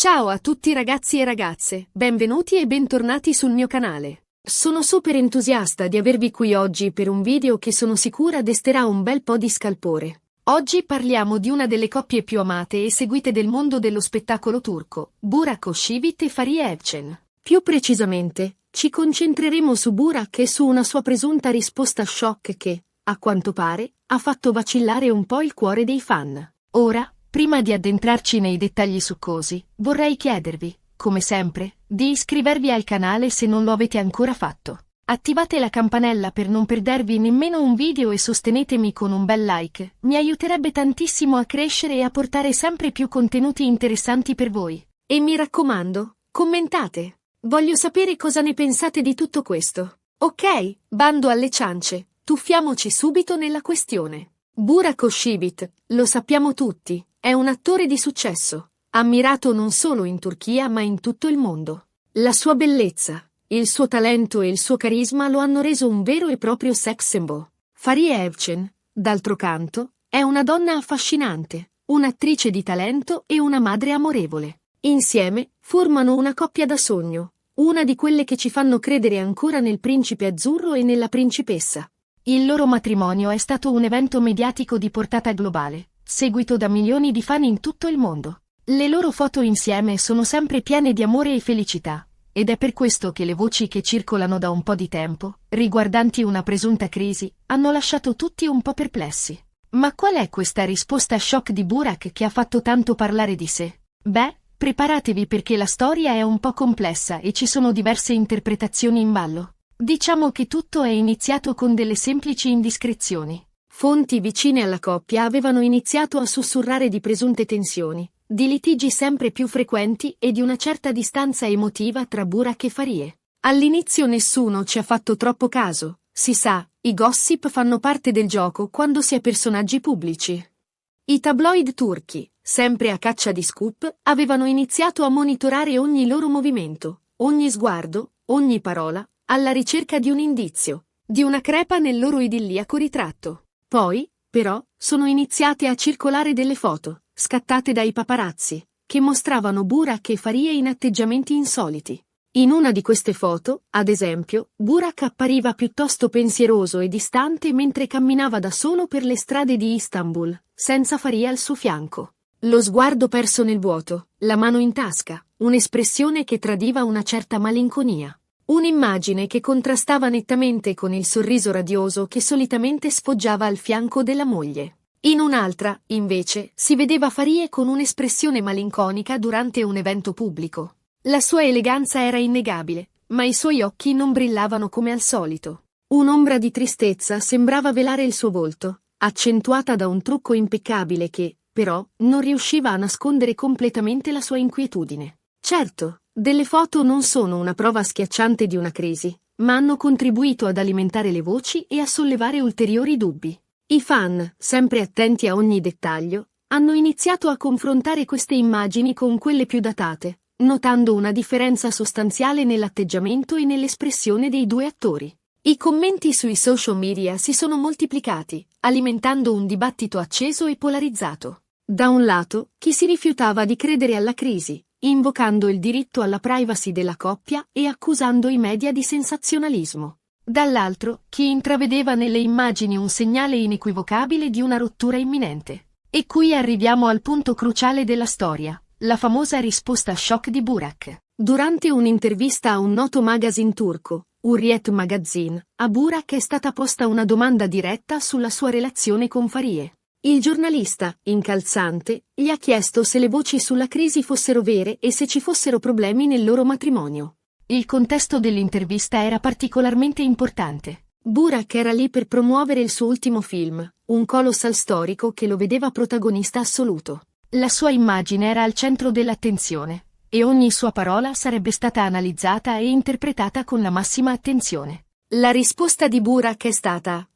Ciao a tutti ragazzi e ragazze, benvenuti e bentornati sul mio canale. Sono super entusiasta di avervi qui oggi per un video che sono sicura desterà un bel po' di scalpore. Oggi parliamo di una delle coppie più amate e seguite del mondo dello spettacolo turco, Burak Özçivit e Fariye Evcen. Più precisamente, ci concentreremo su Burak e su una sua presunta risposta shock che, a quanto pare, ha fatto vacillare un po' il cuore dei fan. Ora, prima di addentrarci nei dettagli succosi, vorrei chiedervi, come sempre, di iscrivervi al canale se non lo avete ancora fatto. Attivate la campanella per non perdervi nemmeno un video e sostenetemi con un bel like, mi aiuterebbe tantissimo a crescere e a portare sempre più contenuti interessanti per voi. E mi raccomando, commentate! Voglio sapere cosa ne pensate di tutto questo. Ok, bando alle ciance, tuffiamoci subito nella questione. Burak Özçivit, lo sappiamo tutti, è un attore di successo, ammirato non solo in Turchia ma in tutto il mondo. La sua bellezza, il suo talento e il suo carisma lo hanno reso un vero e proprio sex symbol. Fariye Evcen, d'altro canto, è una donna affascinante, un'attrice di talento e una madre amorevole. Insieme, formano una coppia da sogno, una di quelle che ci fanno credere ancora nel principe azzurro e nella principessa. Il loro matrimonio è stato un evento mediatico di portata globale, seguito da milioni di fan in tutto il mondo. Le loro foto insieme sono sempre piene di amore e felicità, ed è per questo che le voci che circolano da un po' di tempo, riguardanti una presunta crisi, hanno lasciato tutti un po' perplessi. Ma qual è questa risposta shock di Burak che ha fatto tanto parlare di sé? Beh, preparatevi perché la storia è un po' complessa e ci sono diverse interpretazioni in ballo. Diciamo che tutto è iniziato con delle semplici indiscrezioni. Fonti vicine alla coppia avevano iniziato a sussurrare di presunte tensioni, di litigi sempre più frequenti e di una certa distanza emotiva tra Burak e Fariye. All'inizio nessuno ci ha fatto troppo caso, si sa, i gossip fanno parte del gioco quando si è personaggi pubblici. I tabloid turchi, sempre a caccia di scoop, avevano iniziato a monitorare ogni loro movimento, ogni sguardo, ogni parola, alla ricerca di un indizio, di una crepa nel loro idilliaco ritratto. Poi, però, sono iniziate a circolare delle foto, scattate dai paparazzi, che mostravano Burak e Fariye in atteggiamenti insoliti. In una di queste foto, ad esempio, Burak appariva piuttosto pensieroso e distante mentre camminava da solo per le strade di Istanbul, senza Fariye al suo fianco. Lo sguardo perso nel vuoto, la mano in tasca, un'espressione che tradiva una certa malinconia. Un'immagine che contrastava nettamente con il sorriso radioso che solitamente sfoggiava al fianco della moglie. In un'altra, invece, si vedeva Fariye con un'espressione malinconica durante un evento pubblico. La sua eleganza era innegabile, ma i suoi occhi non brillavano come al solito. Un'ombra di tristezza sembrava velare il suo volto, accentuata da un trucco impeccabile che, però, non riusciva a nascondere completamente la sua inquietudine. Certo, delle foto non sono una prova schiacciante di una crisi, ma hanno contribuito ad alimentare le voci e a sollevare ulteriori dubbi. I fan, sempre attenti a ogni dettaglio, hanno iniziato a confrontare queste immagini con quelle più datate, notando una differenza sostanziale nell'atteggiamento e nell'espressione dei due attori. I commenti sui social media si sono moltiplicati, alimentando un dibattito acceso e polarizzato. Da un lato, chi si rifiutava di credere alla crisi, invocando il diritto alla privacy della coppia e accusando i media di sensazionalismo. Dall'altro, chi intravedeva nelle immagini un segnale inequivocabile di una rottura imminente. E qui arriviamo al punto cruciale della storia, la famosa risposta shock di Burak. Durante un'intervista a un noto magazine turco, Hurriyet Magazine, a Burak è stata posta una domanda diretta sulla sua relazione con Fariye. Il giornalista, incalzante, gli ha chiesto se le voci sulla crisi fossero vere e se ci fossero problemi nel loro matrimonio. Il contesto dell'intervista era particolarmente importante. Burak era lì per promuovere il suo ultimo film, un colossal storico che lo vedeva protagonista assoluto. La sua immagine era al centro dell'attenzione, e ogni sua parola sarebbe stata analizzata e interpretata con la massima attenzione. La risposta di Burak è stata,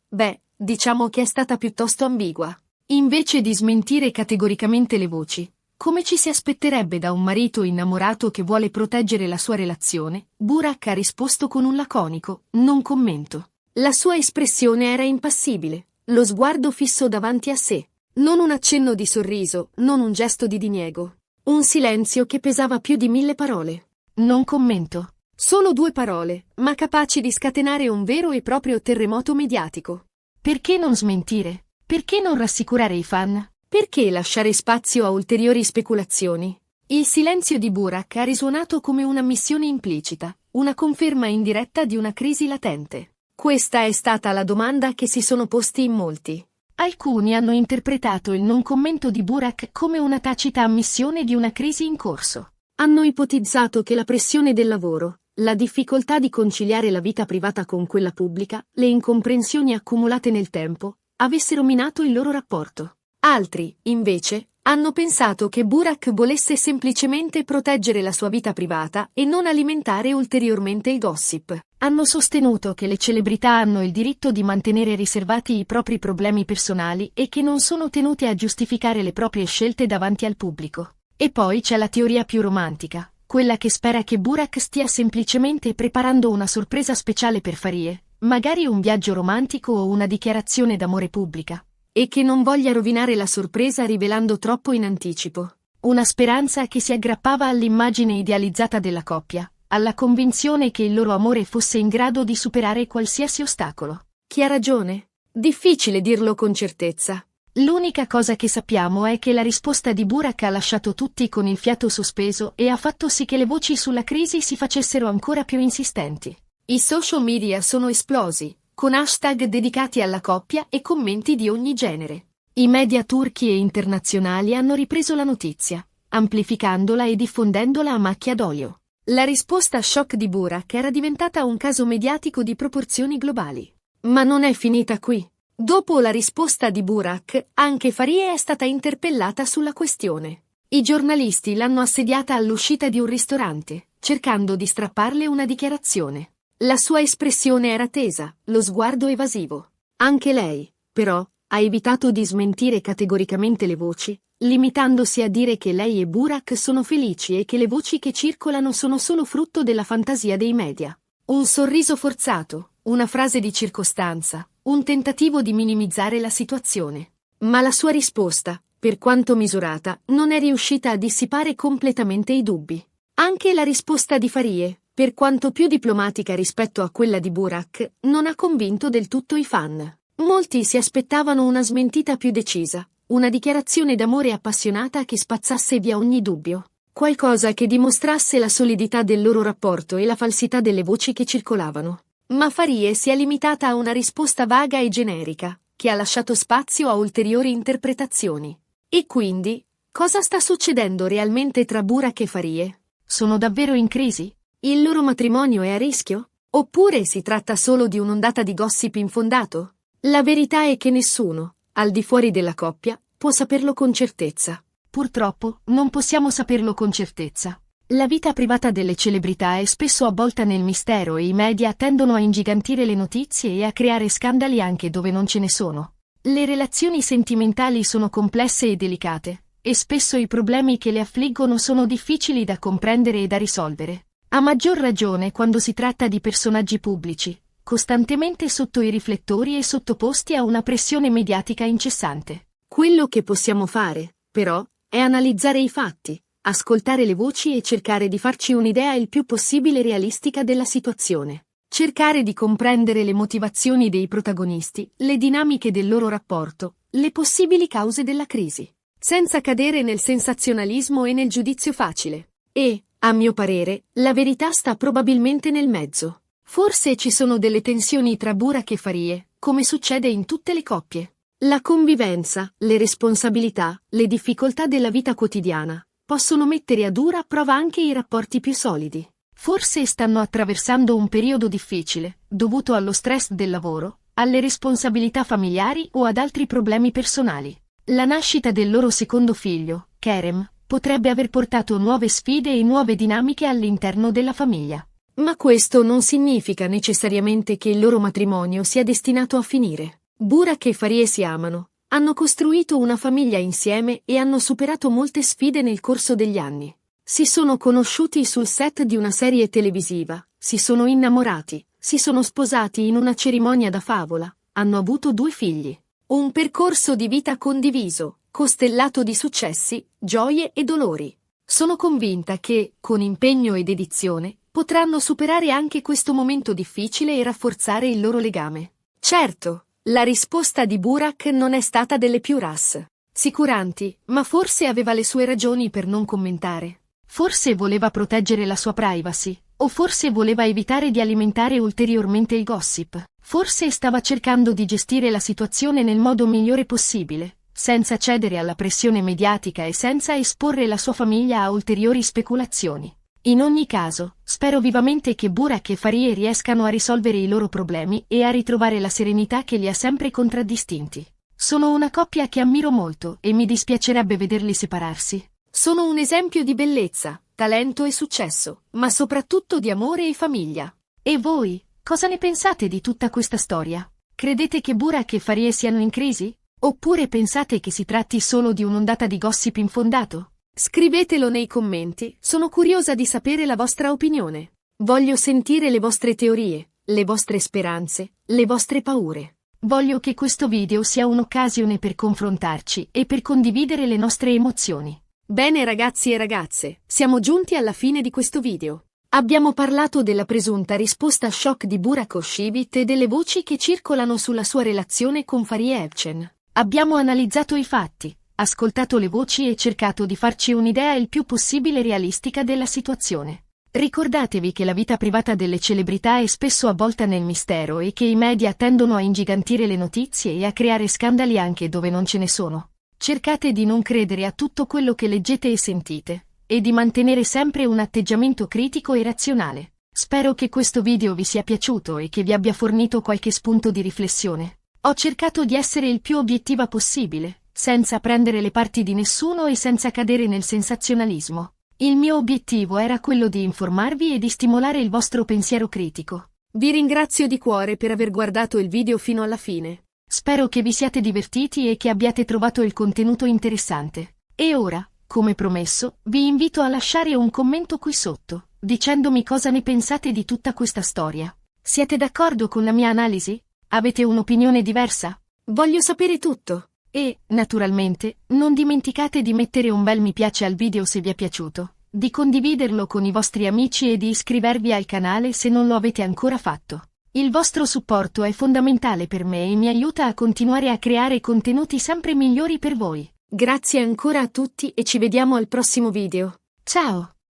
diciamo che è stata piuttosto ambigua. Invece di smentire categoricamente le voci, come ci si aspetterebbe da un marito innamorato che vuole proteggere la sua relazione, Burak ha risposto con un laconico, non commento. La sua espressione era impassibile, lo sguardo fisso davanti a sé. Non un accenno di sorriso, non un gesto di diniego. Un silenzio che pesava più di 1000 parole. Non commento. Solo 2 parole, ma capaci di scatenare un vero e proprio terremoto mediatico. Perché non smentire? Perché non rassicurare i fan? Perché lasciare spazio a ulteriori speculazioni? Il silenzio di Burak ha risuonato come una ammissione implicita, una conferma indiretta di una crisi latente. Questa è stata la domanda che si sono posti in molti. Alcuni hanno interpretato il non commento di Burak come una tacita ammissione di una crisi in corso. Hanno ipotizzato che la pressione del lavoro, la difficoltà di conciliare la vita privata con quella pubblica, le incomprensioni accumulate nel tempo, avessero minato il loro rapporto. Altri, invece, hanno pensato che Burak volesse semplicemente proteggere la sua vita privata e non alimentare ulteriormente il gossip. Hanno sostenuto che le celebrità hanno il diritto di mantenere riservati i propri problemi personali e che non sono tenute a giustificare le proprie scelte davanti al pubblico. E poi c'è la teoria più romantica, quella che spera che Burak stia semplicemente preparando una sorpresa speciale per Farie, magari un viaggio romantico o una dichiarazione d'amore pubblica, e che non voglia rovinare la sorpresa rivelando troppo in anticipo. Una speranza che si aggrappava all'immagine idealizzata della coppia, alla convinzione che il loro amore fosse in grado di superare qualsiasi ostacolo. Chi ha ragione? Difficile dirlo con certezza. L'unica cosa che sappiamo è che la risposta di Burak ha lasciato tutti con il fiato sospeso e ha fatto sì che le voci sulla crisi si facessero ancora più insistenti. I social media sono esplosi, con hashtag dedicati alla coppia e commenti di ogni genere. I media turchi e internazionali hanno ripreso la notizia, amplificandola e diffondendola a macchia d'olio. La risposta shock di Burak era diventata un caso mediatico di proporzioni globali. Ma non è finita qui. Dopo la risposta di Burak, anche Farie è stata interpellata sulla questione. I giornalisti l'hanno assediata all'uscita di un ristorante, cercando di strapparle una dichiarazione. La sua espressione era tesa, lo sguardo evasivo. Anche lei, però, ha evitato di smentire categoricamente le voci, limitandosi a dire che lei e Burak sono felici e che le voci che circolano sono solo frutto della fantasia dei media. Un sorriso forzato, una frase di circostanza, un tentativo di minimizzare la situazione. Ma la sua risposta, per quanto misurata, non è riuscita a dissipare completamente i dubbi. Anche la risposta di Farie, per quanto più diplomatica rispetto a quella di Burak, non ha convinto del tutto i fan. Molti si aspettavano una smentita più decisa, una dichiarazione d'amore appassionata che spazzasse via ogni dubbio. Qualcosa che dimostrasse la solidità del loro rapporto e la falsità delle voci che circolavano. Ma Farie si è limitata a una risposta vaga e generica, che ha lasciato spazio a ulteriori interpretazioni. E quindi, cosa sta succedendo realmente tra Burak e Farie? Sono davvero in crisi? Il loro matrimonio è a rischio? Oppure si tratta solo di un'ondata di gossip infondato? La verità è che nessuno, al di fuori della coppia, può saperlo con certezza. Purtroppo, non possiamo saperlo con certezza. La vita privata delle celebrità è spesso avvolta nel mistero e i media tendono a ingigantire le notizie e a creare scandali anche dove non ce ne sono. Le relazioni sentimentali sono complesse e delicate, e spesso i problemi che le affliggono sono difficili da comprendere e da risolvere. A maggior ragione quando si tratta di personaggi pubblici, costantemente sotto i riflettori e sottoposti a una pressione mediatica incessante. Quello che possiamo fare, però, è analizzare i fatti, ascoltare le voci e cercare di farci un'idea il più possibile realistica della situazione. Cercare di comprendere le motivazioni dei protagonisti, le dinamiche del loro rapporto, le possibili cause della crisi, senza cadere nel sensazionalismo e nel giudizio facile. E, a mio parere, la verità sta probabilmente nel mezzo. Forse ci sono delle tensioni tra Burak e Farie, come succede in tutte le coppie. La convivenza, le responsabilità, le difficoltà della vita quotidiana possono mettere a dura prova anche i rapporti più solidi. Forse stanno attraversando un periodo difficile, dovuto allo stress del lavoro, alle responsabilità familiari o ad altri problemi personali. La nascita del loro secondo figlio, Kerem, potrebbe aver portato nuove sfide e nuove dinamiche all'interno della famiglia. Ma questo non significa necessariamente che il loro matrimonio sia destinato a finire. Burak e Farie si amano, hanno costruito una famiglia insieme e hanno superato molte sfide nel corso degli anni. Si sono conosciuti sul set di una serie televisiva, si sono innamorati, si sono sposati in una cerimonia da favola, hanno avuto 2 figli. Un percorso di vita condiviso, costellato di successi, gioie e dolori. Sono convinta che, con impegno e dedizione, potranno superare anche questo momento difficile e rafforzare il loro legame. Certo, la risposta di Burak non è stata delle più rassicuranti, ma forse aveva le sue ragioni per non commentare. Forse voleva proteggere la sua privacy, o forse voleva evitare di alimentare ulteriormente il gossip. Forse stava cercando di gestire la situazione nel modo migliore possibile, senza cedere alla pressione mediatica e senza esporre la sua famiglia a ulteriori speculazioni. In ogni caso, spero vivamente che Burak e Farie riescano a risolvere i loro problemi e a ritrovare la serenità che li ha sempre contraddistinti. Sono una coppia che ammiro molto e mi dispiacerebbe vederli separarsi. Sono un esempio di bellezza, talento e successo, ma soprattutto di amore e famiglia. E voi, cosa ne pensate di tutta questa storia? Credete che Burak e Farie siano in crisi? Oppure pensate che si tratti solo di un'ondata di gossip infondato? Scrivetelo nei commenti, sono curiosa di sapere la vostra opinione. Voglio sentire le vostre teorie, le vostre speranze, le vostre paure. Voglio che questo video sia un'occasione per confrontarci e per condividere le nostre emozioni. Bene ragazzi e ragazze, siamo giunti alla fine di questo video. Abbiamo parlato della presunta risposta shock di Burak Özçivit e delle voci che circolano sulla sua relazione con Farie Evcen. Abbiamo analizzato i fatti, ascoltato le voci e cercato di farci un'idea il più possibile realistica della situazione. Ricordatevi che la vita privata delle celebrità è spesso avvolta nel mistero e che i media tendono a ingigantire le notizie e a creare scandali anche dove non ce ne sono. Cercate di non credere a tutto quello che leggete e sentite, e di mantenere sempre un atteggiamento critico e razionale. Spero che questo video vi sia piaciuto e che vi abbia fornito qualche spunto di riflessione. Ho cercato di essere il più obiettiva possibile, senza prendere le parti di nessuno e senza cadere nel sensazionalismo. Il mio obiettivo era quello di informarvi e di stimolare il vostro pensiero critico. Vi ringrazio di cuore per aver guardato il video fino alla fine. Spero che vi siate divertiti e che abbiate trovato il contenuto interessante. E ora, come promesso, vi invito a lasciare un commento qui sotto, dicendomi cosa ne pensate di tutta questa storia. Siete d'accordo con la mia analisi? Avete un'opinione diversa? Voglio sapere tutto. E, naturalmente, non dimenticate di mettere un bel mi piace al video se vi è piaciuto, di condividerlo con i vostri amici e di iscrivervi al canale se non lo avete ancora fatto. Il vostro supporto è fondamentale per me e mi aiuta a continuare a creare contenuti sempre migliori per voi. Grazie ancora a tutti e ci vediamo al prossimo video. Ciao!